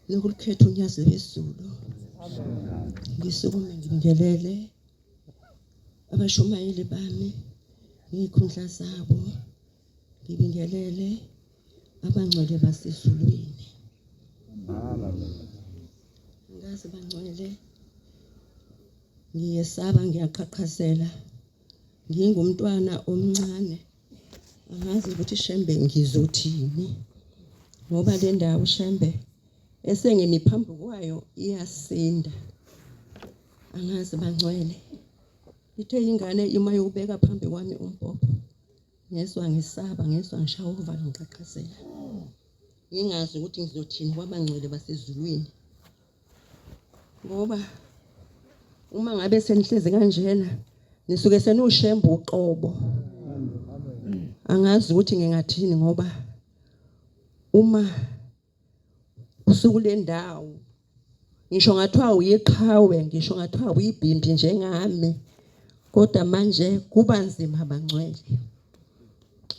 Nokulukhetha unyazi wezulu. Ngisukume ngibingelele abashumayeli bami ngikhundla zabo. Ngibingelele abangcwele basezulwini. Ngazi bangcwele. Ngiyesaba ngiyaqhaqhazela. Ngingumntwana omncane. Angazi ukuthi Shembe ngizothini. Ngoba le ndawo Shembe esengimi phambi kwayo iyasinda. Angazi bangcwele. Ithe ingane ima yokubeka phambi kwami umbhobho. Ngezwe ngisaba, ngezwe ngishaya uvalo ngiqhaqhazela. Ngingazi ukuthi ngizothini kwabangcwele basezulwini. Ngoba uma ngabe senihlezi kanjena nisuke senuShembe uqobo. Angazi ukuthi ngingathini ngoba uma usuku le ndawo ngisho ngathiwa uyiqhawe ngisho ngathiwa uyibhimbi njengami kodwa manje kuba nzima bangcwele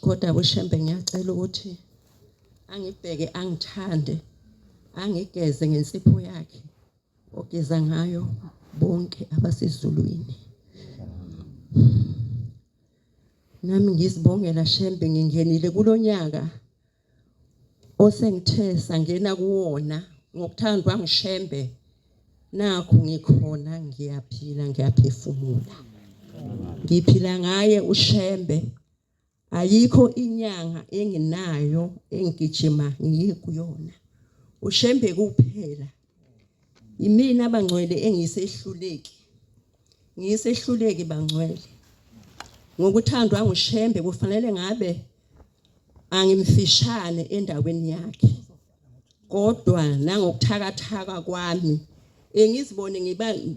kodwa uShembe ngiyacela ukuthi angibheke angithande angigeze ngensipho yakhe ogeza ngayo bonke abasezulwini nami ngizibongela Shembe ngingenile kulonyaka osengithe sangena kuwona ngokuthandwa ngiShembe nakho ngikhona ngiyaphila ngiyaphefumula ngiphila ngaye uShembe ayikho inyanga enginayo engigijima ngiyikuyona uShembe kuphela imina bangcwele engisehluleki bangcwele ngokuthandwa nguShembe kufanele ngabe angimfishane endaweni yakhe kodwa nangokuthakathaka kwami engizibone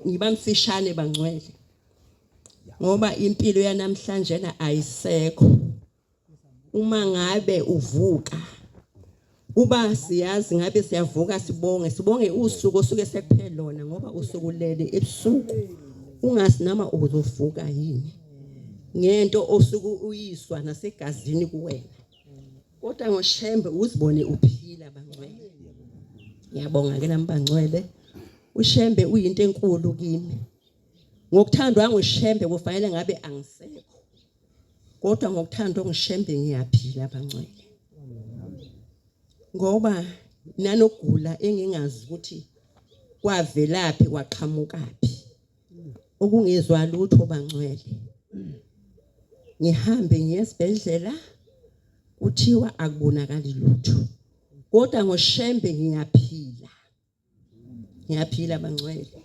ngiba mfishane bangcwele ngoba impilo yanamhlanje na ayisekho uma ngabe uvuka kuba siyazi ngabe siyavuka sibonge usuku osuke sekuphela lona ngoba usukulele ebusuku ungazi nama uzovuka yini ngento osuku uyiswa nasegazini kuwena kodwa ngoShembe uzibone uphila bangcwele ngiyabonga ke nami bangcwele uShembe uyinto enkulu kimi ngokuthandwa nguShembe kufanele ngabe angisekho kodwa ngokuthandwa nguShembe ngiyaphila bangcwele ngoba nanogula engingazi ukuthi kwavelaphi kwaqhamukaphi okungezwa lutho bangcwele ngihambe ngiyesibhedlela kuthiwa akubonakali lutho kodwa ngoShembe ngiyaphila bangcwele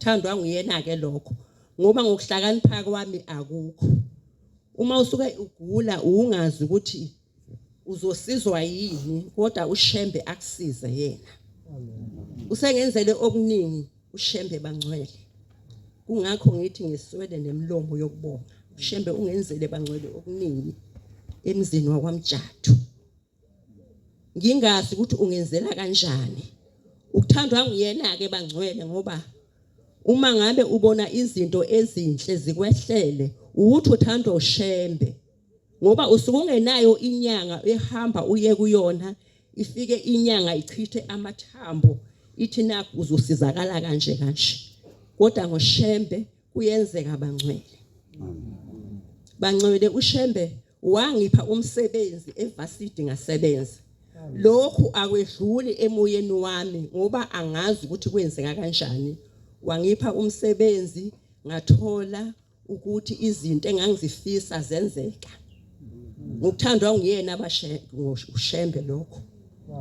thandwa nguyena ke lokho ngoba ngokuhlakanipha kwami akukho uma usuka ugula ungazi ukuthi uzosizwa yini kodwa uShembe akusize yena usengenzele okuningi uShembe bangcwele kungakho ngithi ngiswele nemlomo yokubonga uShembe ungenzele bangcwele okuningi emzini wakwamjathu ngingazi ukuthi ungenzela kanjani ukuthandwa nguyena ke bangcwele ngoba uma ngabe ubona izinto ezinhle zikwehlele ukuthi uthandwa uShembe ngoba usuke ungenayo inyanga ehamba uye kuyona ifike inyanga ichithe amathambo ithi naku uzosizakala kanje kodwa ngoShembe kuyenzeka bangcwele uShembe wangipha umsebenzi eVarsity ngasebenza lokhu akwedluli emoyeni wami ngoba angazi ukuthi kwenzeka kanjani wangipha umsebenzi ngathola ukuthi izinto engangizifisa zenzeka ngokuthandwa nguyena uShembe lokho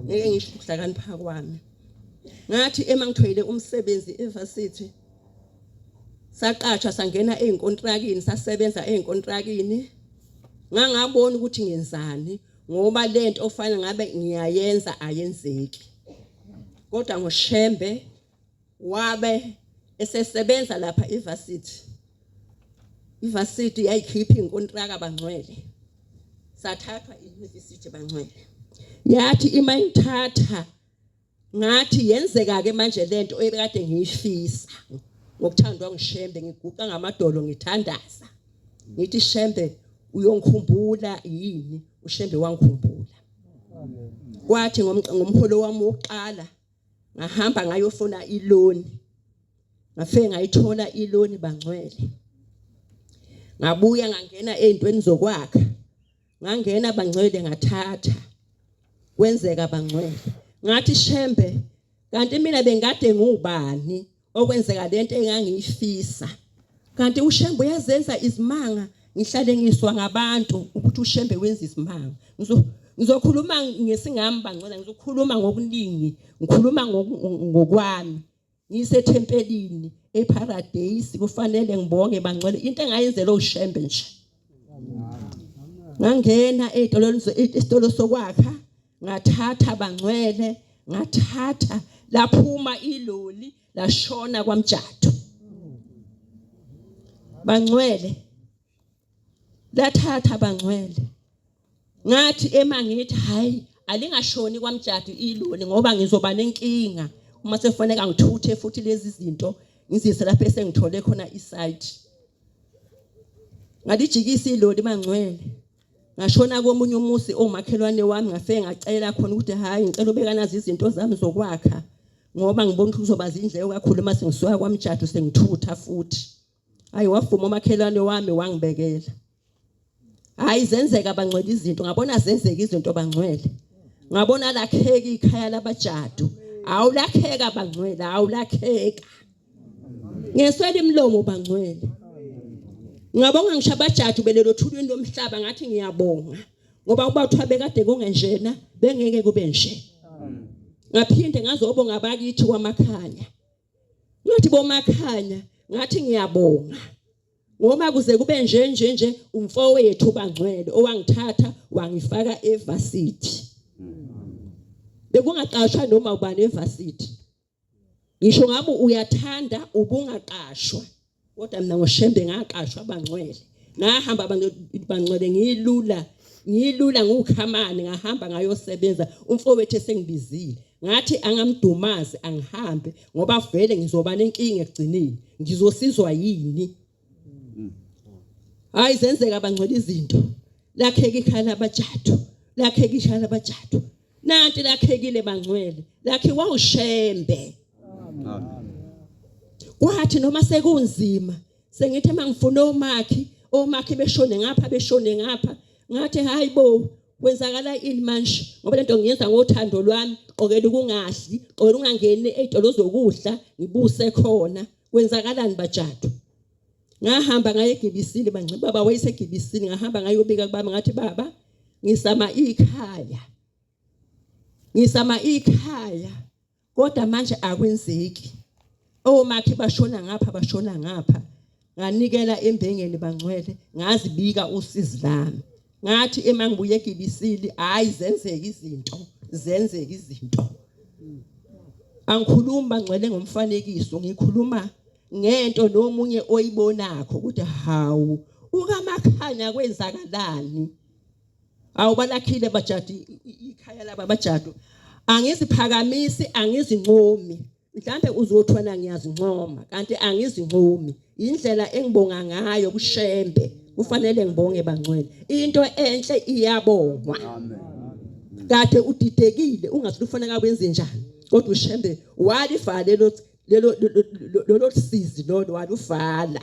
ngeke ngisho ukuhlakanipha kwami ngathi emangithoyile umsebenzi eVarsity saqatsha sangena einkontrakini sasebenza einkontrakini ngangabona ukuthi ngenzani ngoba lento ofana ngabe ngiyayenza ayenzeki kodwa ngoShembe wabe esesebenza lapha iVarsity yayikhipha inkontraka bangcwele sathathwa iUniversity bangcwele yathi ima ngithatha ngathi yenzeka ke manje lento ebekade ngiyifisa ngokuthandwa nguShembe ngiguqa ngamadolo ngithandaza ngithi Shembe uyongikhumbula yini uShembe wangikhumbula kwathi ngomholo wami wokuqala ngahamba ngayofuna iloni ngafike ngayithola iloni bangcwele ngabuya ngangena ezintweni zokwakha ngangena bangcwele ngathatha kwenzeka bangcwele ngathi Shembe kanti mina bengade ngubani okwenzeka lento engangiyifisa kanti uShembe uyazenza izimanga ngihlale ngiswa ngabantu ukuthi uShembe wenza isimanga ngizokhuluma ngesingami bangcwele ngizokhuluma ngokuningi ngikhuluma ngokwami ngisethempelini eParadise kufanele ngibonge bangcwele into engayenzela uShembe nje ngangena esitolo sokwakha ngathatha bangcwele ngathatha laphuma iloli lashona kwaMjathu bangcwele lathatha bangcwele ngathi emangithi hayi alingashoni kwaMjathu iloli ngoba ngizoba nenkinga uma sefanele ngithuthe futhi lezi zinto ngizise lapha esengithole khona isite ngalijikisa iloli bangcwele ngashona komunye umusi omakhelwane wami ngafike ngacela khona ukuthi hayi ngicela ubeka nazi izinto zami zokwakha ngoba ngibona ukuthi kuzoba izindleko kakhulu mase ngisuka kwamjado sengithutha futhi hayi wafuma umakhelwane wami wangibekela hayi zenzeka bangcwele izinto ngabona zenzeka izinto bangcwele ngabona lakheka ikhaya labajadu awulakheka bangcwele awulakheka ngeswele imlomo bangcwele ngabonga ngisho abajadu belelo thulweni lomhlaba ngathi ngiyabonga ngoba kubathwa bekade kungenjena bengeke kube nje ngaphinde ngazobonga abakithi kwamakhanya ngathi bomakhanya ngathi ngiyabonga ngoba kuze kube nje umfowethu bangcwele owangithatha wangifaka evarsity bekungaqashwa noma ubani evarsity ngisho ngabe uyathanda ubungaqashwa kodwa mina ngoshembe ngaqashwa bangcwele ngahamba bangcwele ngilula ngukhamani ngahamba ngayosebenza umfowethu esengibizile ngathi angamdumazi angihambe ngoba vele ngizoba nenkinga egcineni ngizosizwa yini hayi zenzeka bangcwele izinto lakheka ikhaya labajadu lakheka ikhaya labajadu nanti lakhekile bangcwele lakhi wawushembe kwathi noma sekunzima sengithi mangifuna omakhi beshone ngapha ngathi hayibo kwenzakala ini manje ngoba lento ngiyenza ngothando lwami qokela ukungahli qokela ungangeni ezitolo zokudla ngibuse khona kwenzakalani bajadu ngahamba ngaye eGibisini bangcwele baba wayeseGibisini ngahamba ngayobika kubaba ngathi baba ngisama ikhaya kodwa manje akwenzeki omakhi bashona ngapha nganikela embengeni bangcwele ngazibika usizi lami ngathi emangibuye eGibisini hayi zenzeka izinto angikhuluma bangcwele ngomfanekiso ngikhuluma ngento nomunye oyibonakho ukuthi hawu ukamakhanya kwenzakalani awubalakhile bajadu ikhaya laba bajadu angiziphakamisi angizincomi mhlambe uzothwana ngiyazincoma kanti angizincomi indlela engibonga ngayo kushembe kufanele ngibonge bangcwele into enhle iyabongwa amen kade udidekile ungathi kufanele kwenze njani kodwa ushembe walifale lo sizi lo walufala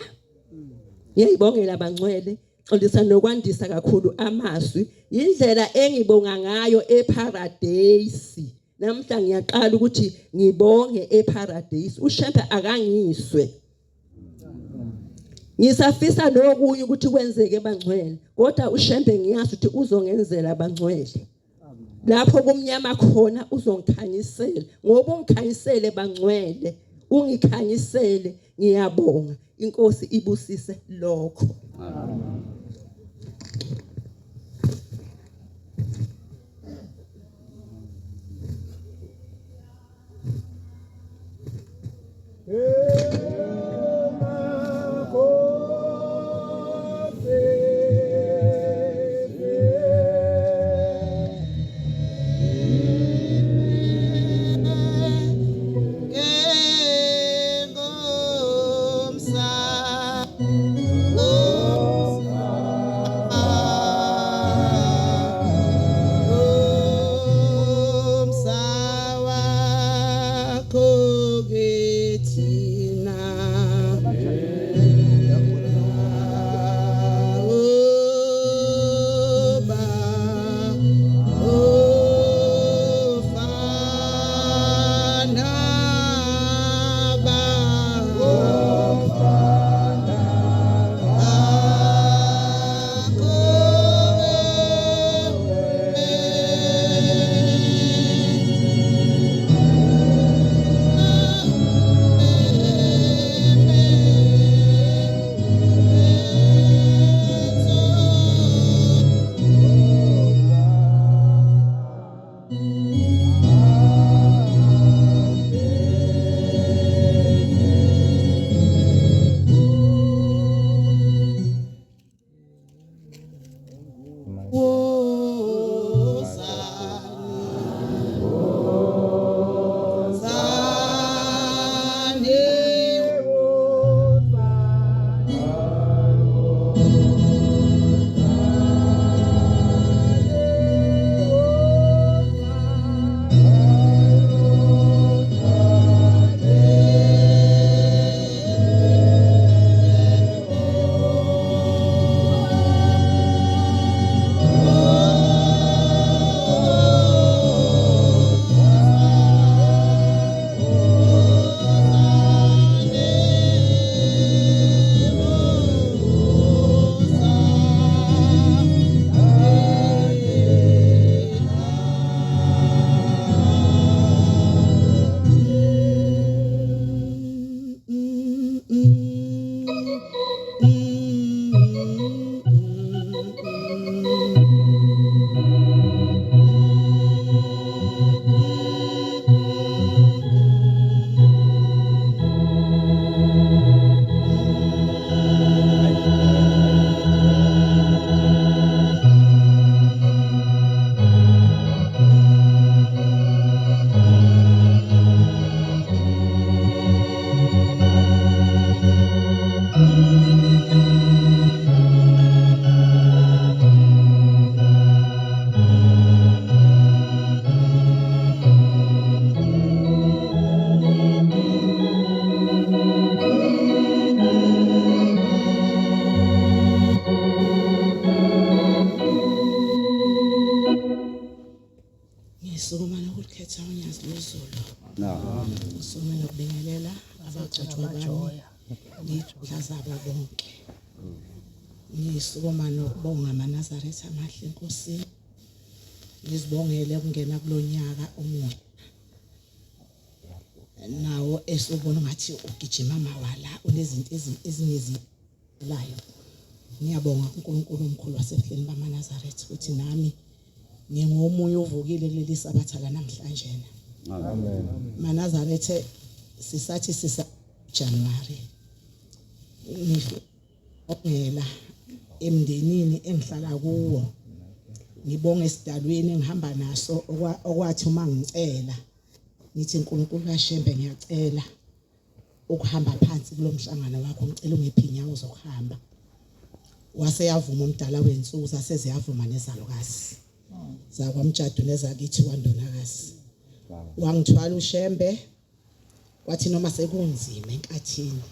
ngiyibongela bangcwele xolisa nokwandisa kakhulu amazwi indlela engibonga ngayo eparadise namhla ngiyaqala ukuthi ngibonge eparadise ushembe akangiswe ngisafisa nokunye ukuthi kwenzeke bangcwele kodwa ushembe ngiyazi ukuthi uzongenzela bangcwele lapho kumnyama khona uzongikhanyisela ngoba ungikhanyisele bangcwele ungikhanyisele ngiyabonga inkosi ibusise lokho amen. ngiyidla zabo bonke ngisukuma nokubonga amaNazaretha amahle enkosini ngizibongele ukungena kulonyaka omuhle nawo esubona ngathi ugijima amawala unezinto ezingezilayo ngiyabonga uNkulunkulu omkhulu wasebuhleni bamaNazaretha ukuthi nami ngingomunye ovukile kuleli sabatha la namhlanje amen maNazaretha sisathi sisa January ngifela emndenini engihlala kuwo ngibonga esidalweni engihamba naso okwathi uma ngicela ngithi uNkulunkulu kaShembe ngiyacela ukuhamba phansi kulomhlangano wakho ngicela ungiphe inyawo zokuhamba wase yavuma umdala wensuku saseziyavuma nezalukazi zakwamjadu nezakithi kwandonakazi wangithwala uShembe wathi noma sekunzima enkathini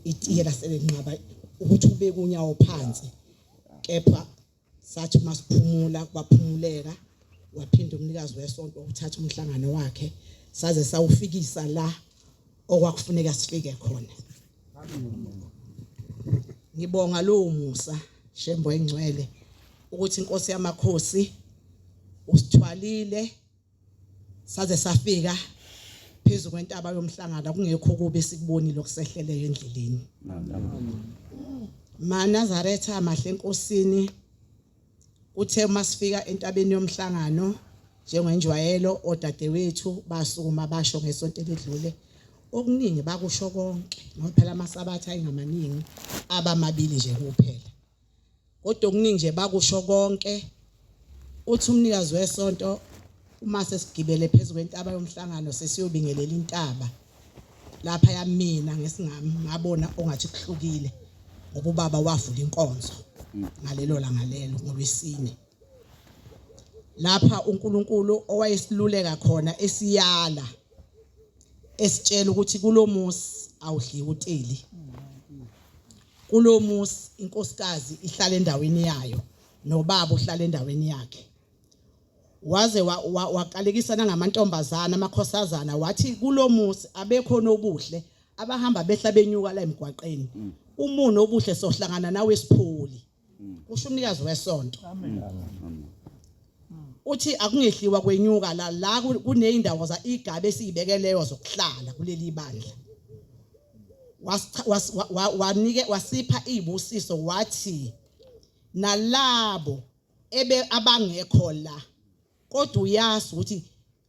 itiye laselenqaba ukuthi ube kunyawo phansi kepha sathi masiphumula kwaphumuleka waphinda umnikazi wesonto uthatha umhlangano wakhe saze sawufikisa la okwakufuneka sifike khona ngibonga lo musa Shembo engcwele ukuthi inkosi yamakhosi usithwalile saze safika phezulu kwentaba yomhlangano kungekho kube sikubonile okusehleleyo endleleni maNazaretha amahle enkosini uthe masifika entabeni yomhlangano njengenjwayelo odadewethu basukuma basho ngesonto eledlule okuningi bakusho konke ngoba phela amasabatha ayingamaningi abamabili nje kuphela kodwa okuningi nje bakusho konke uthi umnikazi wesonto uma sesigibele phezulu kwentaba yomhlangano sesiyobingelela intaba lapha yamina ngesingami ngabona ongathi kuhlukile ngoba ubaba wavula inkonzo ngalelo la ngalelo ngolwesine lapha uNkulunkulu owayesiluleka khona esiyala esitshela ukuthi kulomusi awudli uteli kulomusi inkosikazi ihlala endaweni yayo nobaba uhlala endaweni yakhe waze waqalekisana ngamantombazana amakhosazana wathi kulomusi abekho nobuhle abahamba behla benyuka la emgwaqeni umuno obuhle sohlangana nawe esipholi kusho umnikazi wesonto amen uthi akungehliwa kwenyuka la kuneyindawo za igabe esizibekeleyo zokuhlala kuleli bandla wasipha izibusiso wathi nalabo abangekho la kodwa uyazi ukuthi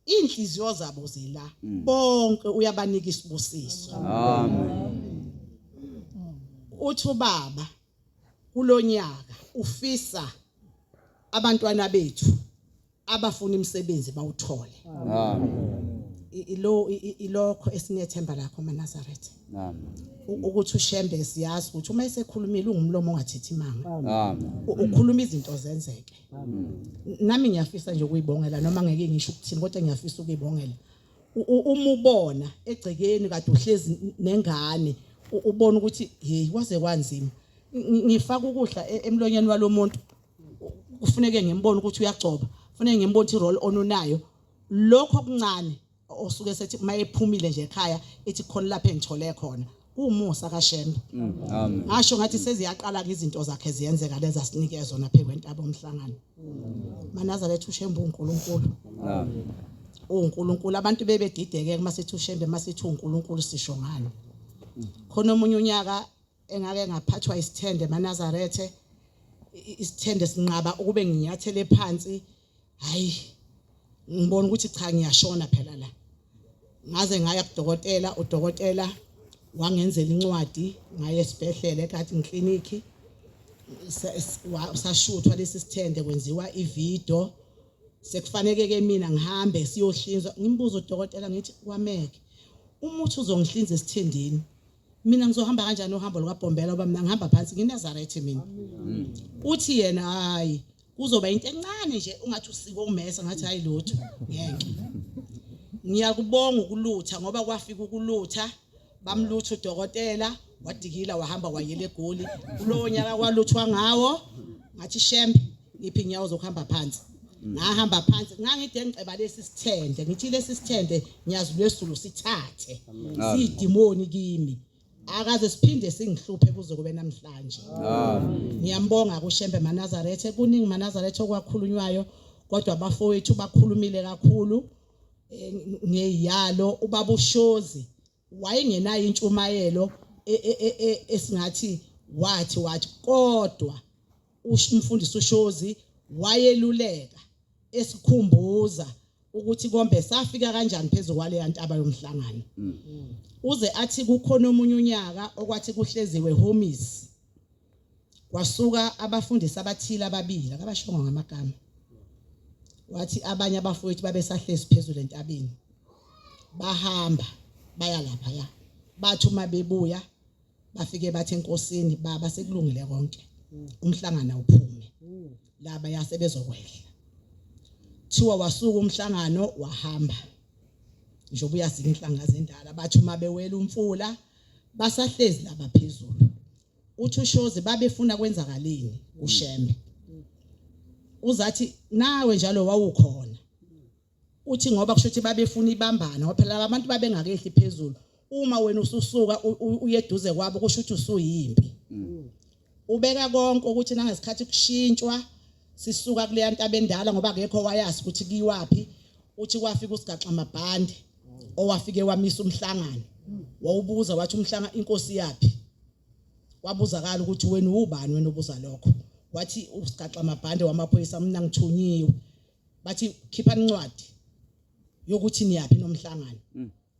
inhliziyo zabo zila bonke uyabanika isibusiso amen uthi ubaba kulonyaka ufisa abantwana bethu abafuna imisebenzi bawuthole amen ilokho esinethemba lakho maNazaretha amen ukuthi uShembe siyazi ukuthi uma esekhulumile ungumlomo ongathethi imanga amen ukhuluma izinto zenzeke nami ngiyafisa nje ukuyibongela noma ngeke ngisho ukuthini kodwa ngiyafisa ukuyibongela uma ubona egcekeni kade uhlezi nengane ubona ukuthi hey kwaze kwanzima ngifaka ukudla emlonyeni walomuntu kufuneke ngimbone ukuthi uyagcoba kufuneke ngimbone ukuthi role onunayo lokho okuncane osuke sethi mayephumile nje ekhaya ethi khona lapha engithole khona umusa kaShembe amen ngasho ngathi seziyaqala ke izinto zakhe ziyenzeka leza sinike zona phe kwentaba omhlangano maNazaretha uShembe uNkulunkulu amen uNkulunkulu abantu bebedideke masethi uShembe masethi uNkulunkulu sisho ngani khona omunye unyaka engake ngaphathwa isithende maNazaretha isithende sinqaba ukube nginyathele phansi hayi ngibona ukuthi cha ngiyashona phela la ngaze ngaya kudokotela udokotela wangenzela incwadi ngaye esibhedlela ekade ngikliniki sashuthwa lesi sithende kwenziwa ivideo sekufanele ke mina ngihambe siyohlinzwa ngimbuza udokotela ngithi kwameke umuthi uzongihlinza esithendeni mina ngizohamba kanjani uhambo lukaBhombela ngoba mina ngihamba phansi ngiNazaretha mina uthi yena hayi kuzoba into encane nje ungathi usiko umesa ngathi hayi lutho ngeke ngiyakubonga ukulutha ngoba kwafika ukulutha bamlutha udokotela wadikila wahamba wayele eGoli kulowo nyaka kwaluthwa ngawo ngathi Shembe ngiphi inyawo zokuhamba phansi ngahamba phansi ngangide ngiceba lesi sithende ngithi lesi sithende nyazi lwesulu sithathe sidimoni kimi akaze siphinde singihluphe kuze kube namhlanje. Ngiyambonga kuShembe Manazarethe, kuningi Manazarethe okwakhulunywayo kodwa abafowethu bakhulumile kakhulu ngeyalo. Ubaba uShozi wayengenayo intshumayelo esingathi wathi kodwa umfundisi uShozi wayeluleka esikhumbuza ukuthi kombe safika kanjani phezulu kwale ntaba yomhlangano. Uze athi kukhona omunye unyaka okwathi kuhleziwe homies kwasuka abafundisi abathile ababili akabashonga ngamagama, wathi abanye abafowethu babesahlezi phezulu entabeni bahamba baya lapha ya bathi uma bebuya bafike bathi enkosini baba sekulungile konke umhlangano uphume laba yasebezokwehla. Thiwa wasuka umhlangano wahamba njengoba uyazinga inhlanga zendala bathi uma bewela umfula basahlezi laba phezulu. Uthi uShozi babefuna kwenzakaleni uShembe. Uzathi nawe njalo wawukhona. Uthi ngoba kusho ukuthi babefuna ibambana ngoba phela abantu babengakehli phezulu. Uma wena ususuka uyeduze kwabo kusho ukuthi usuyimpi. Ubeka konke ukuthi nangesikhathi kushintshwa sisuka kule ntaba endala ngoba akekho wayazi ukuthi kiwapi. Uthi kwafika usigaxa amabhande owafike wamisa umhlangano. Wawubuza wathi umhlanga inkosi yapi? Wabuzakala ukuthi wena ubani wena ubuza lokho. Wathi usigaxa amabhande wamaphoyisa mina ngithunyiwe. Bathi khipha incwadi yokuthi niyapi nomhlangano.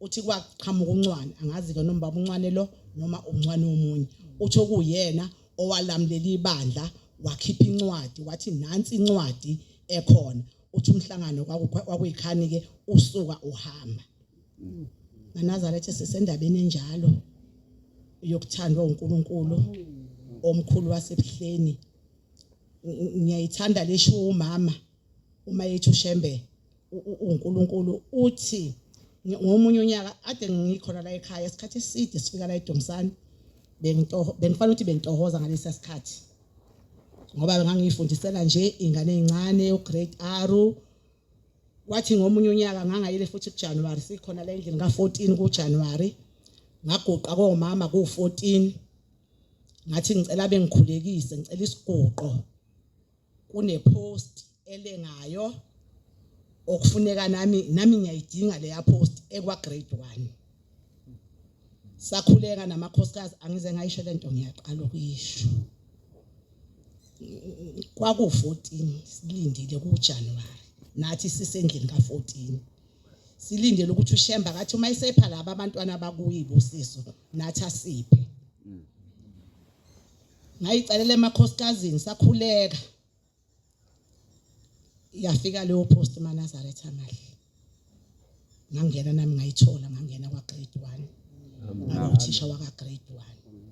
Uthi kwaqhamuka uncwane angazi ke noma baba uncwane lo noma uncwane omunye. Uthi okuyena owalamlela ibandla wakhipha incwadi wathi nansi incwadi ekhona. Uthi umhlangano kwakuyikhani ke usuka uhamba. Manazarethe sisendabeni enjalo yokuthandwa uNkulunkulu omkhulu wasebuhleni. Ngiyayithanda lesho umama uma yethu Shembe uNkulunkulu uthi ngomunye unyaka ade ngikhona la ekhaya isikhathi eside sifika la eDomsana bengifanele ukuthi bentohoza ngalesi sikhathi ngoba ngangifundisela nje ingane ezincane ugrade R. Wathi ngomunye unyaka ngangayile futhi kuJanuary sikhona la endlini ka14 kuJanuary ngaguqa komama ku14 ngathi ngicela bengikhulekise ngicela isiguqo kune post elengayo okufuneka nami ngiyayidinga leya post ekwa grade 1. Sakhuleka namakhosikazi angize ngayisho lento ngiyaqala ukuyisho. Kwaku14 silindile kuJanuary nathi sisendlini ka14 silindele ukuthi uShemba kathi uma isepha laba abantwana abakuyibusiso nathi asiphe. Ngayicelela emakhosikazi sakhuleka yafika leyo post Manazarethe amahle. Ngangena nami ngayithola ngangena kwa grade 1. Ngawuthisha waka grade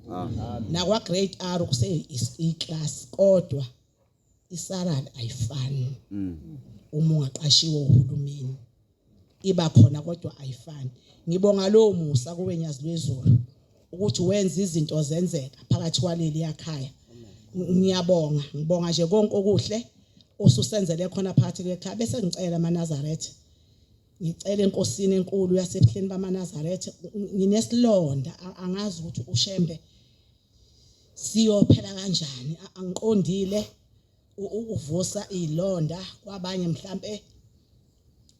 1. Na kwa grade R kuse iclass kodwa isalary ayifani. Uma ungaqashiwe uhulumeni iba khona kodwa ayifani. Ngibonga lo musa kuwe Nyazi lwezulu ukuthi wenza izinto zenzeka phakathi kwaleli yakhaya. Ngibonga nje konke okuhle osusenzele khona phakathi kwekhaya bese ngicela Manazarethe. Ngicela enkosini enkulu yasebuhleni baManazarethe nginesilonda angazi ukuthi uShembe siyophela kanjani angiqondile ukuvusa izilonda kwabanye mhlambe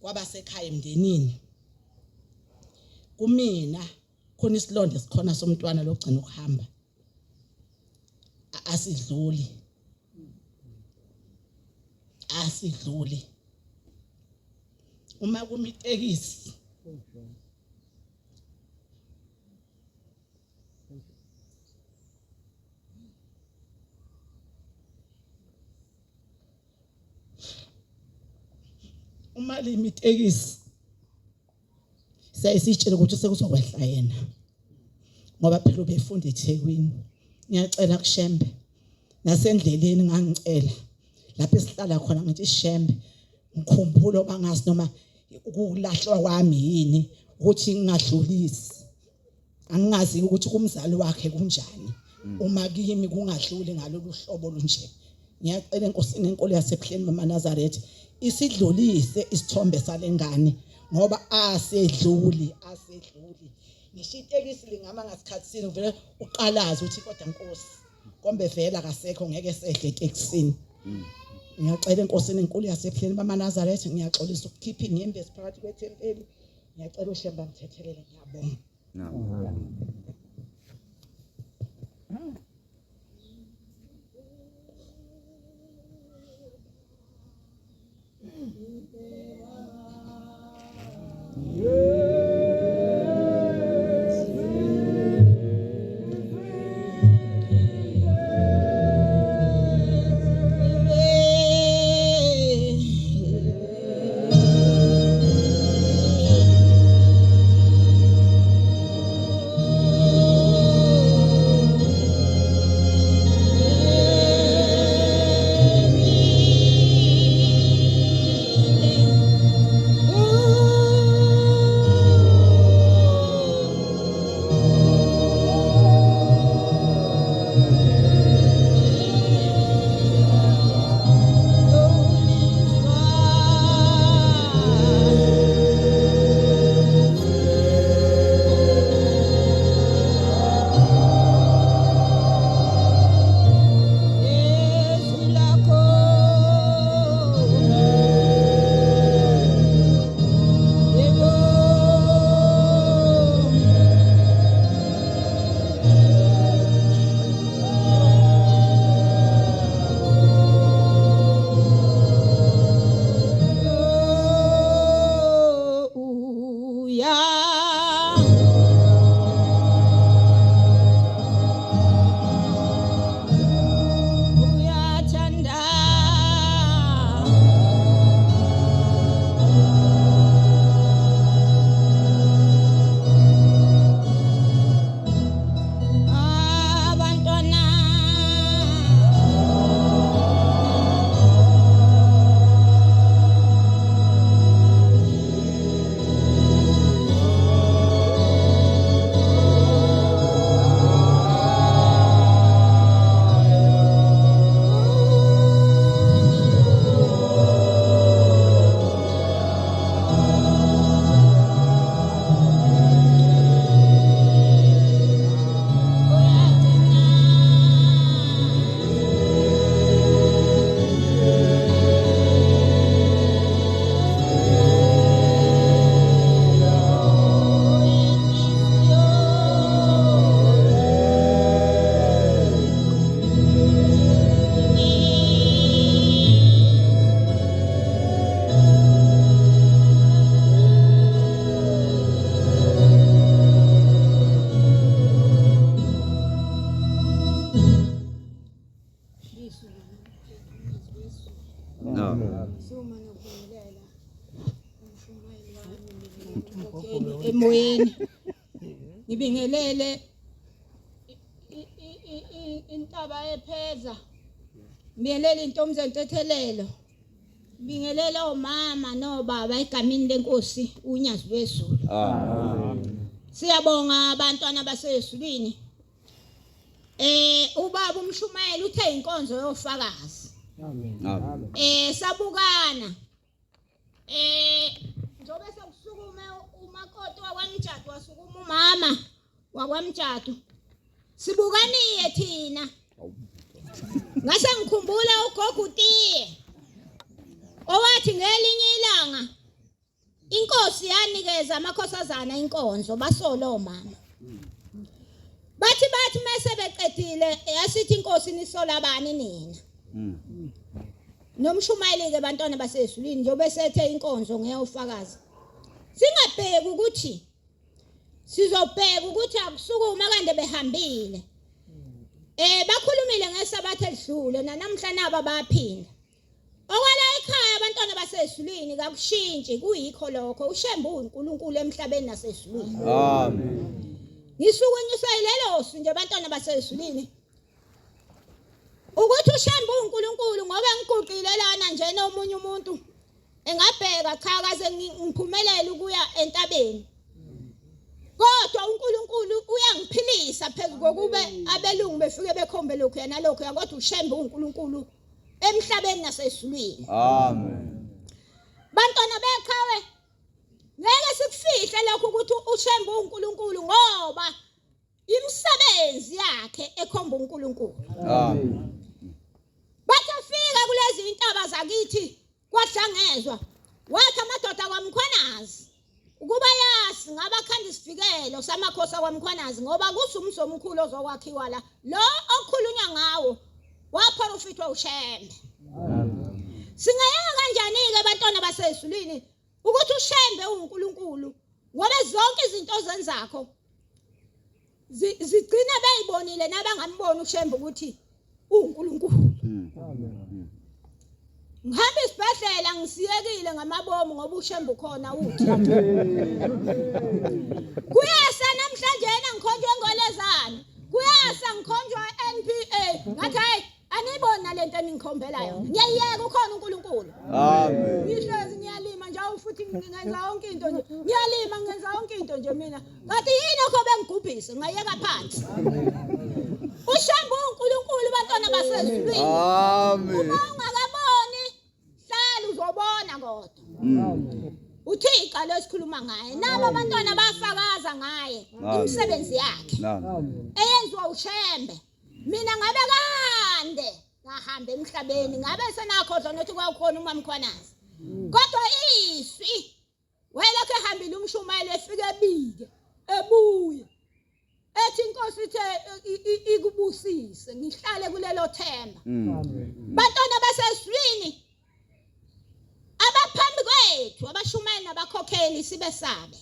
kwabasekhaya emndenini. Kumina khona isilonda sikhona somntwana lokugcina ukuhamba asidluli uma kumitekisi uma limitekisi sayisitshela ukuthi sekuzokwehla yena ngoba phela ubefunda eThekwini. Ngiyacela kuShembe nasendleleni ngangicela lapho esihlala khona ngithi Shembe ngikhumbula bangazi noma ukulahlwa kwami yini ukuthi ngingadlulisi. Angingazi ukuthi kumzali wakhe kunjani uma kimi kungadluli ngalolu hlobo lunje. Ngiyacela enkosini enkulu yasebuhleni baManazarethe isidlulise isithombe salengane ngoba asedluli ngisho itekisi lingama ngasikhathi sini uvele uqalaza uthi kodwa Nkosi kombe vela akasekho ngeke sedle etekisini. Ngiyacela enkosini enkulu yasePhileni bamaNazaretha ngiyaxolisa ukukhipha inyembezi phakathi kwethempeli. Ngiyacela uShemba ngithethelele ngiyabonga. Emoyeni ngibingelele intaba epheza ngibingelele intombi zentethelelo ngibingelele omama nobaba egameni lenkosi unyazi lwezulu. Siyabonga abantwana basezulwini. Ubaba umshumayeli uthe inkonzo yofakazi. Sabukana njobe sekusukume umakoti wakwamjadu wasukuma umama wakwamjadu sibukaniye thina ngase ngikhumbula ugogo uTiye owathi ngelinye ilanga inkosi yanikeza amakhosazana inkonzo basolo mama bathi mase beqedile yasithi inkosi nisola bani nina nomshumayeli ke bantwana basezulwini njobe sethe inkonzo ngeyofakaza singabheki ukuthi sizobheka ukuthi akusukuma kande behambile bakhulumile ngesabathe edlule namhla naba baphinda okwala ekhaya abantwana basezulwini kakushintshi kuyikho lokho uShemba uNkulunkulu emhlabeni nasezulwini. Ngisukunyiswa ilelo nje abantwana basezulwini ukuthi uShemba uNkulunkulu ngoba ngiguqile lana nje nomunye umuntu engabheka cha kaze ngiphumelele ukuya entabeni kodwa uNkulunkulu uyangiphilisa phezulu kokube abelungu befike bekhombe lokho yana lokho kodwa uShemba uNkulunkulu emhlabeni nasezulwini. Bantwana beqhawe ngeke sikufihle lokho ukuthi uShembe uNkulunkulu ngoba imisebenzi yakhe ekhomba uNkulunkulu. Bathi afika kulezi intaba zakithi kwahlangezwa wathi amadoda kwaMkhwanazi ukuba yasi ngabakhanda isivikelo samakhosi kwaMkhwanazi ngoba kusumso omkhulu ozokwakhiwa la lo okhulunywa ngawo waprofitwa uShembe. Singayeka kanjani ke abantwana basezulwini ukuthi uShembe uNkulunkulu ngoba zonke izinto zenzakho zigcina beyibonile nabangamboni uShembe ukuthi uNkulunkulu. Ngihamba isibhedlela ngisiyekile ngamabomu ngoba uShembe ukhona uthi. Kuyasa namhlanje yena ngikhonjwe ngolezana. Kuyasa ngikhonjwa NPA. Ngathi hayi anibona lento engikhombela yona. Ngiyayeka ukhona uNkulunkulu. Amen. Ngihlezi ngiyalima njalo futhi ngenza yonke into nje. Ngiyalima ngenza yonke into nje mina. Ngathi yini okho bengigubhise ngayeka phansi. uShembe uNkulunkulu bantwana basezulwini. Amen. Uma ungakaboni hlala uzobona kodwa. Uthixo lesikhuluma ngaye nabo abantwana bafakaza ngaye imisebenzi yakhe. Eyenziwa uShembe. Mina ngabe kande ngahamba emhlabeni ngabe senakhodla nokuthi kwakhona uMamkhwanazi. Kodwa iswi welokho ehambile umshumayeli efike ebike ebuye ethi inkosi ithe ikubusise ngihlale kulelo themba. Bantwana basezulwini abaphambi kwethu abashumayeli nabakhokheli sibesabe.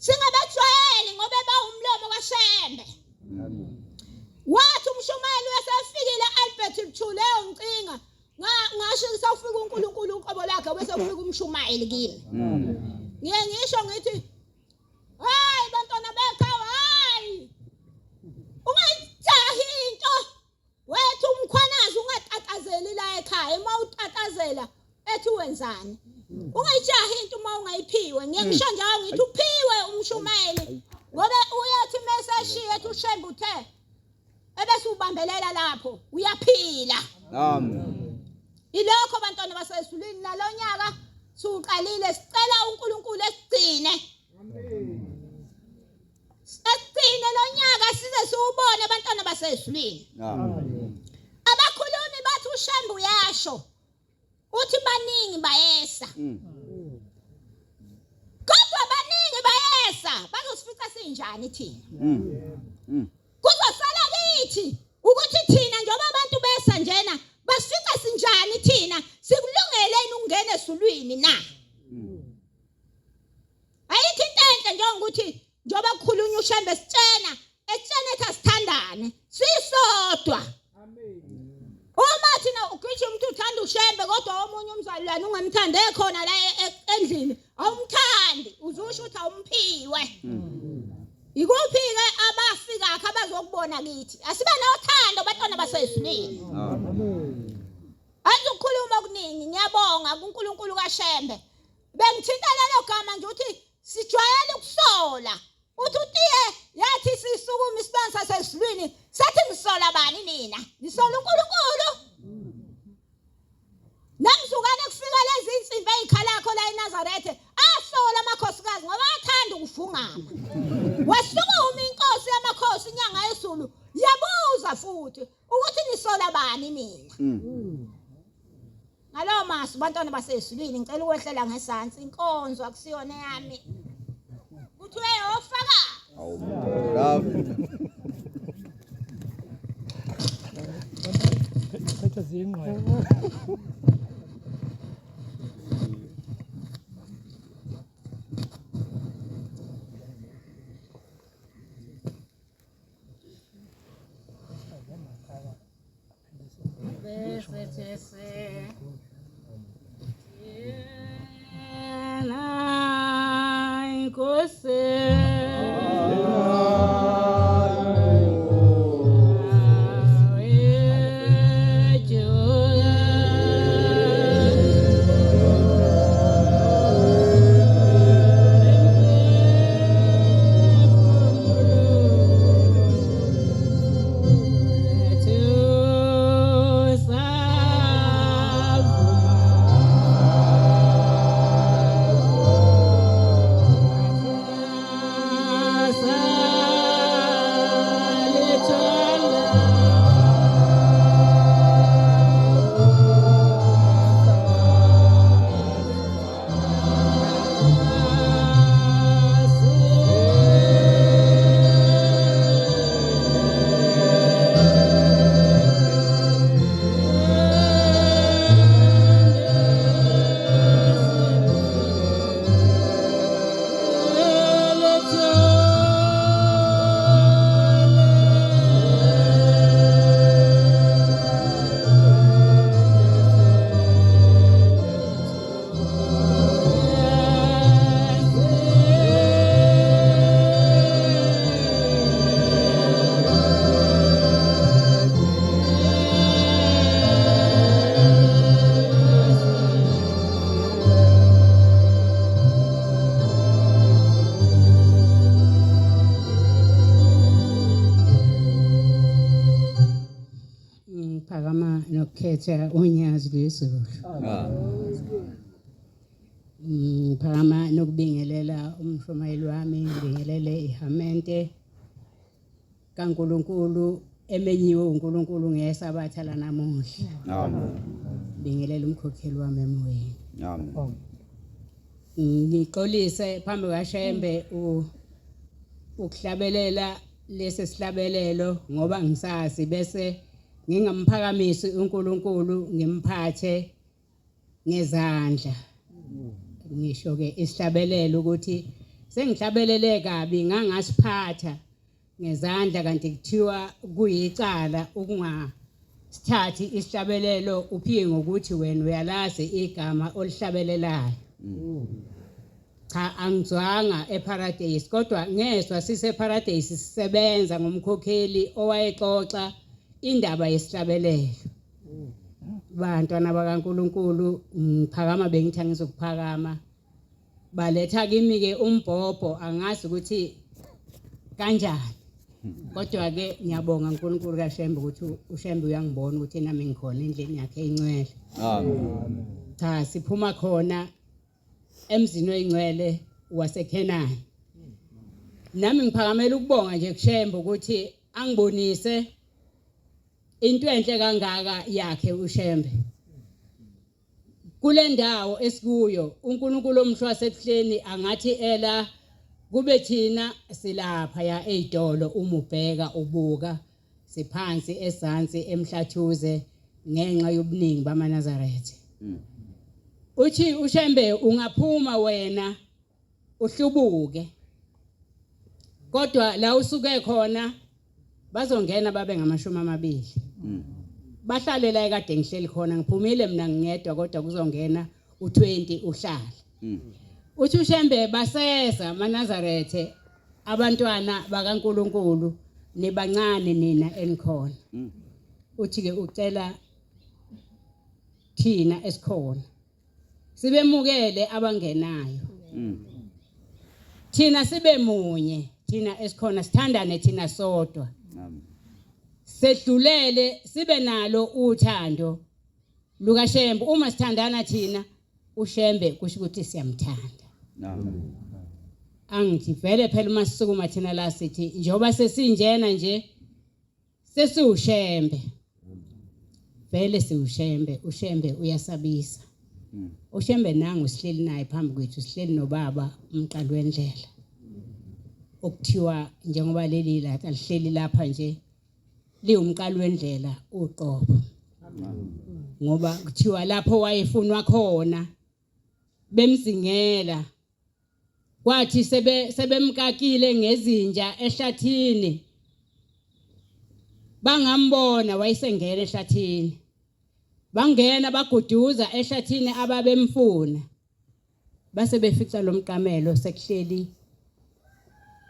Singabajwayeli ngoba bawumlomo kaShembe. Wathi umshumayeli wasefikile Albert Mthule ongcinga ngasho kusawufika uNkulunkulu uqobo lakhe bese ufika umshumayeli kimi. Ngiye ngisho ngithi hayi bantwana bekhaya hayi ungayijahi into wethu uMkhwanazi ungatatazeli la ekhaya uma utatazela ethi wenzani ungayijahi into uma ungayiphiwe. Ngisho njalo ngithi uphiwe umshumayeli ngoba uyathi meseshiye ethi uShembe uthe ebese ubambelela lapho uyaphila. Amen. Ilokho bantwana basezulwini nalonyaka siqalile sicela uNkulunkulu esigcine. Sigcine lonyaka size siubone abantwana basezulwini. Amen. Abakhulumi bathi uShembe uyasho uthi baningi bayesa. Kodwa baningi bayesa bazosifica sinjani thina? Kuzosala kithi ukuthi thina njengoba abantu besa njena basifica sinjani thina sikulungeleni ukungena esulwini na? Ayikho into enhle njengokuthi njengoba kukhulunywa uShembe sitshena ethi asithandane sisodwa. Uma thina ukhithi umuntu uthanda uShembe kodwa omunye umzalwane ungamthandi ekhona la endlini awumthandi uzusho ukuthi awumphiwe. Ikuphi ke abafika akhe abazokubona kithi asibe nothando bantwana basezulwini. Amen. Angizokhuluma okuningi ngiyabonga kuNkulunkulu kaShembe. Bengithinta lelo gama nje uthi sijwayele ukusola. Uthi utiye yathi sisukuma isibani sasezulwini sathi ngisola bani nina? Ngisola uNkulunkulu. Namzukane kufika lezi insimbi ezikhalakho la eNazarethe asola amakhosikazi ngoba athanda ukufungama. Wasukuma inkosi yamakhosi inyanga yesulu yabuza futhi ukuthi nisola bani mina? Ngalo masu bantwana basezulwini ngicela ukwehlela ngesansi inkonzo akusiyona yami. Uthi uyofaka. Phakama nokukhetha unyazi lwezulu. Phakama nokubingelela umshumayeli wami, ngibingelele ihamente kaNkulunkulu emenyiwe uNkulunkulu ngesabatha la namuhla. Amen. Bingelela umkhokheli wami emoyeni. Amen. Ngixolise phambi kaShembe ukuhlabelela lesi sihlabelelo ngoba ngisazi bese ngingamphakamisi uNkulunkulu ngimphathe ngezandla. Ngisho ke isihlabelelo ukuthi sengihlabelele kabi ngangasiphatha ngezandla kanti kuthiwa kuyicala ukungasithathi isihlabelelo uphiye ngokuthi wena uyalazi igama olihlabelelayo. Cha angizwanga eParadise kodwa ngezwe siseParadise sisebenza ngomkhokheli owayexoxa indaba yesihlabelelo. Bantwana bakaNkulunkulu ngiphakama bengithi ngizokuphakama baletha kimi ke umbhobho angazi ukuthi kanjani kodwa ke ngiyabonga uNkulunkulu kaShembe ukuthi uShembe uyangibona ukuthi nami ngikhona endlini yakhe engcwele. Amen. Cha siphuma khona emzini oyingcwele waseKhenani. Nami ngiphakamela ukubonga nje kuShembe ukuthi angibonise into enhle kangaka yakhe uShembe. Kule ndawo esikuyo uNkulunkulu omhlwa sebuhleni angathi ela kube thina silapha ya eidolo uma ubheka ubuka siphansi esansi emhlathuze ngenxa yobuningi bamaNazaretha. Uthi uShembe ungaphuma wena uhlubuke kodwa la usuke khona bazongena babe ngama20. Bahlale la ekade ngihleli khona ngiphumile mina ngingedwa kodwa kuzongena u20 uhlala. Uthi uShembe baseza amaNazaretha abantwana bakaNkulunkulu nebancane nina enikhona. Uthi ke ucela thina esikhona sibemukele abangenayo. Thina sibe munye thina esikhona sithandane thina sodwa. Sedlulele sibe nalo uthando lukaShembe uma sithandana thina uShembe kusho ukuthi siyamthanda. Angithi vele phela uma sisukuma thina la sithi njengoba sesinjena nje sesiuShembe. Vele siuShembe, uShembe uyasabisa. uShembe nangu sihleli naye phambi kwethu sihleli nobaba umqali wendlela. Okuthiwa njengoba leli la lihleli lapha nje liwumqali wendlela uqobo. Ngoba kuthiwa lapho wayefunwa khona bemzingela kwathi sebemkakile ngezinja ehlathini bangambona wayesengena ehlathini bangena baguduza ehlathini ababemfuna base befica lo mqamelo sekuhleli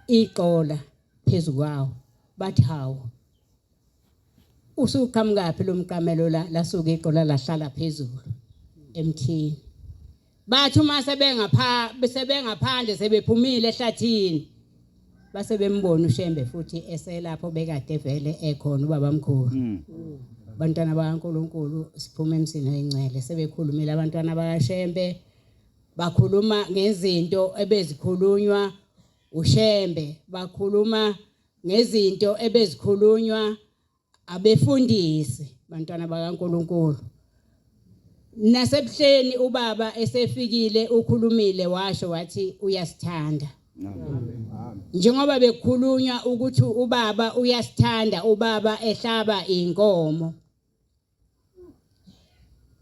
iqola phezukwawo bathi hawo usuqhamukapi lo mqamelo la lasuka iqola lahlala phezulu emthini. Bathi uma sebengaphandle sebephumile ehlathini base bembona uShembe futhi eselapho bekade vele ekhona ubabamkhulu. Abantwana bakaNkulunkulu siphuma emsini oyingcwele sebekhulumile abantwana bakaShembe bakhuluma ngezinto ebezikhulunywa uShembe, bakhuluma ngezinto ebezikhulunywa abefundisi bantwana bakaNkulunkulu. Nasebuhleni ubaba esefikile ukhulumile washo wathi uyasithanda. Njengoba bekhulunywa ukuthi ubaba uyasithanda ubaba ehlaba inkomo.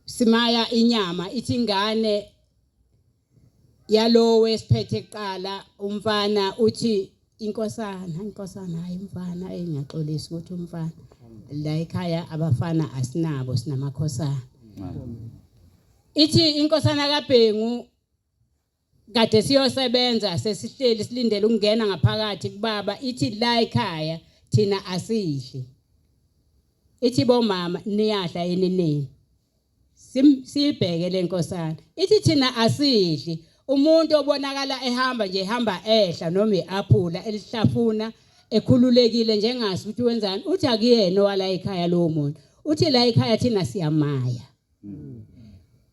Simaya inyama ithi ingane yalowo esiphethe kuqala umfana uthi inkosana hayi umfana engiyaxolisa ukuthi umfana la ekhaya abafana asinabo sinamakhosana. Ithi inkosana kaBhengu kade siyosebenza sesihleli silindele ukungena ngaphakathi kubaba ithi la ekhaya thina asidli. Ithi bomama niyadla yenini sibheke lenkosana ithi thina asidli. Umuntu obonakala ehamba nje ehamba ehla noma iaphula elihlafuna ekhululekile njengazi ukuthi wenzani uthi akuyena wala ekhaya lo muntu uthi la ekhaya thina siyamaya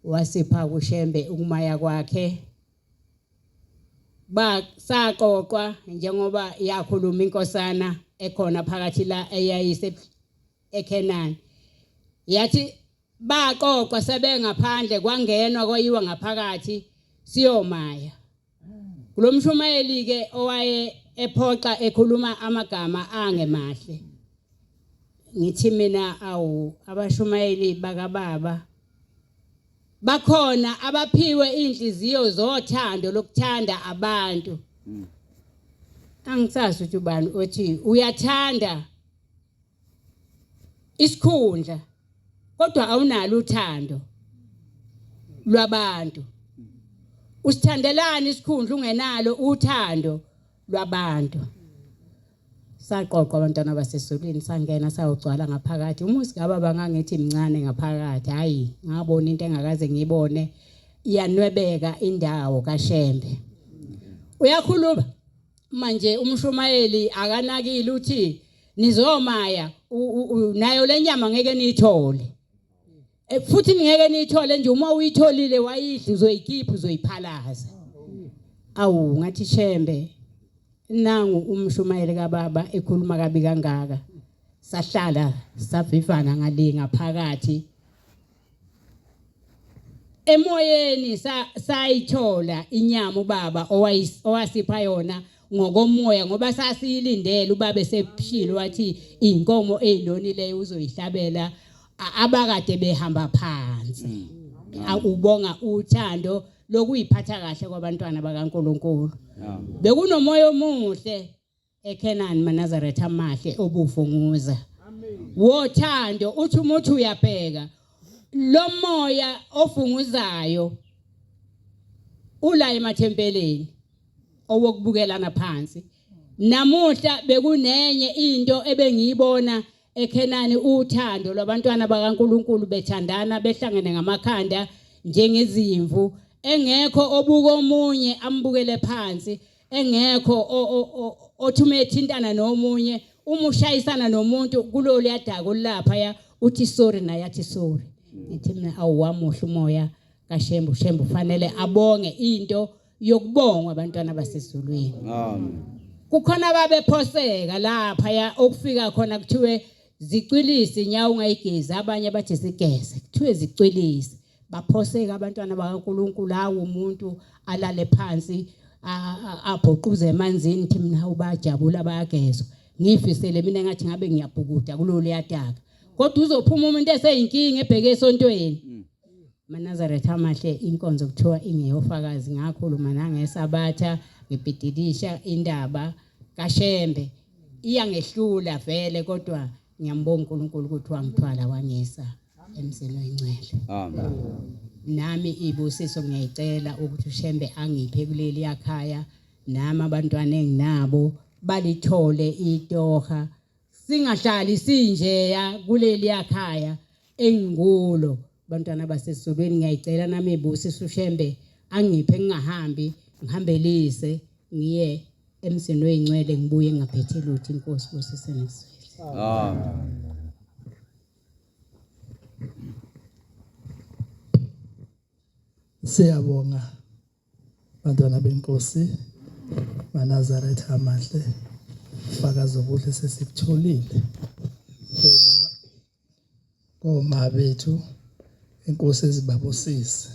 wasipha kuShembe ukumaya kwakhe saqoqwa njengoba yakhuluma inkosana ekhona phakathi la eyayise eKenani yathi baqoqwa sebengaphandle kwangenwa koyiwa ngaphakathi siyomaya kulomshumayeli ke owaye ephoqa ekhuluma amagama angemahle ngithi mina awu abashumayeli bakababa bakhona abaphiwe inhliziyo zothando lokuthanda abantu angisazi ukuthi ubani othi uyathanda isikhundla kodwa awunalo uthando lwabantu usithandelani isikhundla ungenalo uthando lwabantu saqoqwa abantwana baseSolweni sangena sayogcwala ngaphakathi umusi kababa ngangithi mncane ngaphakathi hayi ngabona into engakaze ngibone iyanwebeka indawo kaShembe uyakhuluma manje umshumayeli akanakile uthi nizomaya nayo lenyama ngeke niyithole futhi ngeke niyithole nje uma uyitholile wayidla uzoyikhipha uzoyiphalaza awu ngathi Shembe nangu umshumayeli kababa ekhuluma kabi kangaka sahlala savivana ngalinga phakathi emoyeni sayithola inyama ubaba owasipha yona ngokomoya ngoba sasiyilindele ubaba esephile wathi inkomo eyinonileyo uzoyihlabela abakade behamba phansi ubonga uthando lokuyiphatha kahle kwabantwana bakaNkuluNkulu bekunomoya omuhle eKenani maNazaretha amahle obufunguza wothando uthi umuntu uyabheka lo moya ofunguzayo ula emathempeleni owokubukelana phansi namuhla bekunenye into ebengiyibona eKenani uthando lwabantwana bakaNkuluNkulu bethandana behlangene ngamakhanda njengezimvu engekho obuka omunye ambukele phansi engekho othume ethintana nomunye uma ushayisana nomuntu kulolu yadaka olapha ya uthi sorry naye athi sorry ngithi mina awuwamuhle umoya kaShembe uShembe ufanele abonge into yokubonga abantwana baseZulwini kukhona babephoseka lapha ya okufika khona kuthiwe zicwilise inyawo ungayigezi abanye bathi sigeze kuthiwe zicwilise baphoseka abantwana bakaNkuluNkulu hawo umuntu alale phansi abhoquze emanzini thi mina ubajabula bayagezwa ngifisele mina ngathi ngabe ngiyabhukuda kulolu yadaka kodwa uzophuma umuntu eseyinkinga ebheke esontweni maNazaretha amahle inkonzo kuthiwa ingeyofakazi ngakhuluma nangesabatha ngibhidilisha indaba kaShembe iyangehlula vele kodwa ngiyambonga uNkulunkulu ukuthi wangithwala wangisa emzini oyingcwele amen nami ibusiso ngiyayicela ukuthi uShembe angiphe kuleli yakhaya nami abantwana enginabo balithole itoha singahlali sinje ya kuleli yakhaya engikulo abantwana baseSolweni ngiyayicela nami ibusiso uShembe angiphe ngingahambi ngihambelise ngiye emzini oyingcwele ngibuye ngaphethe lutho inkosi kusise nesizwe amen Siyabonga bantwana benkosi maNazaretha amahle fakazi obuhle sesibutholile koma bethu inkosi ezibabusise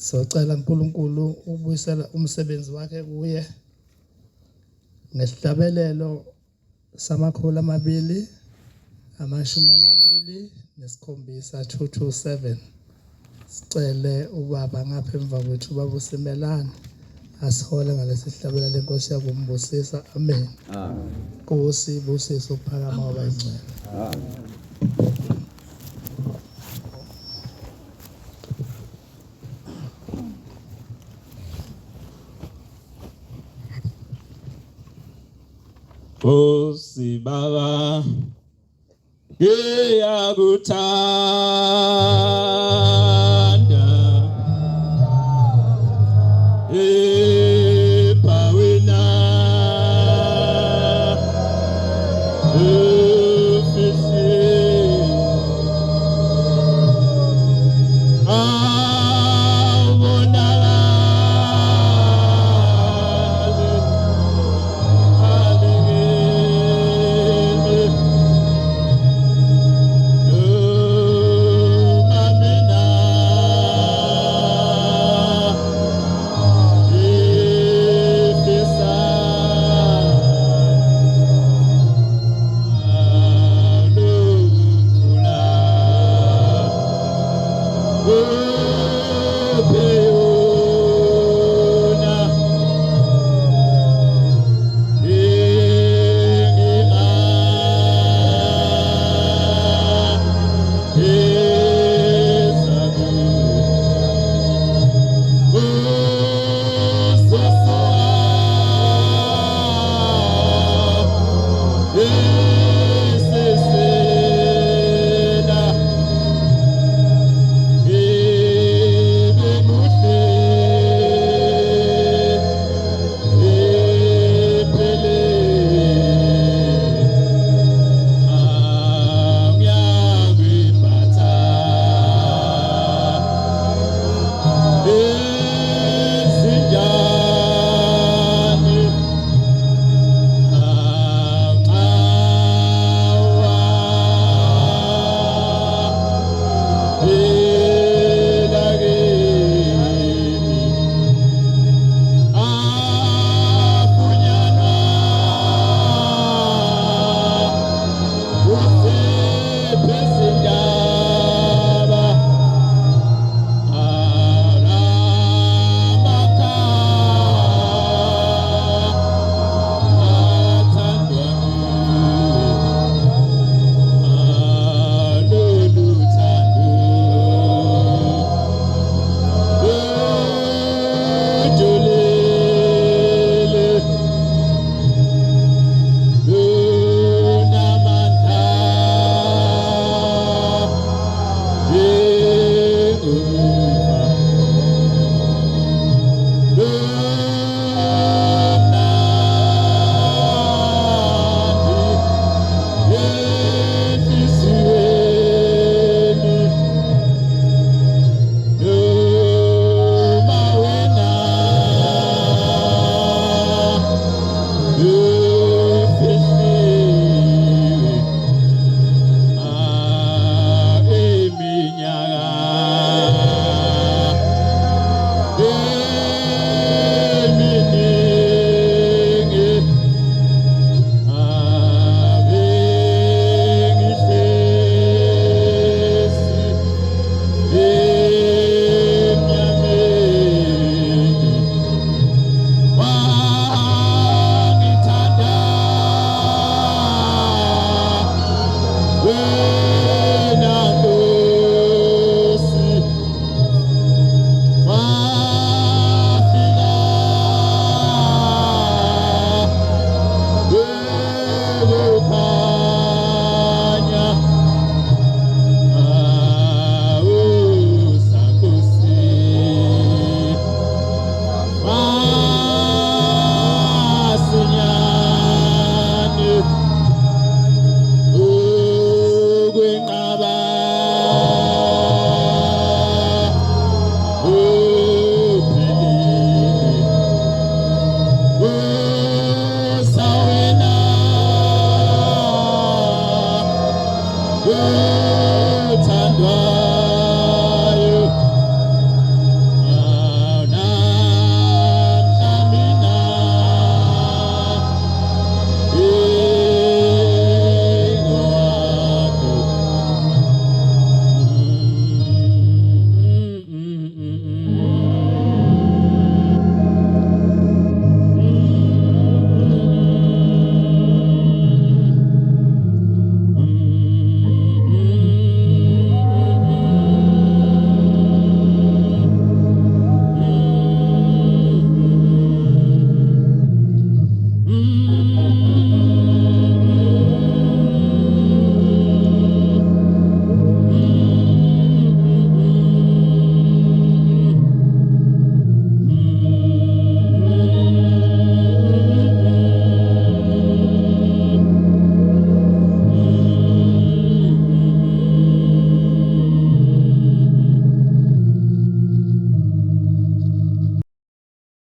socela uNkulunkulu ubuyisela umsebenzi wakhe kuye ngesihlabelelo samakhulu 227 sicele ubaba ngapha emva kwethu babusimelana asihole ngalesihlabelelo lenkosi yakumbusisa amen Nkosi busiso ukuphakama kwabayingcwele Nkosi baba ngiyakuthanda epawena ufisi wena Nkosi wafika ukukhanya awusankosi masinyane ukwenqaba uphelile usawena uthandwa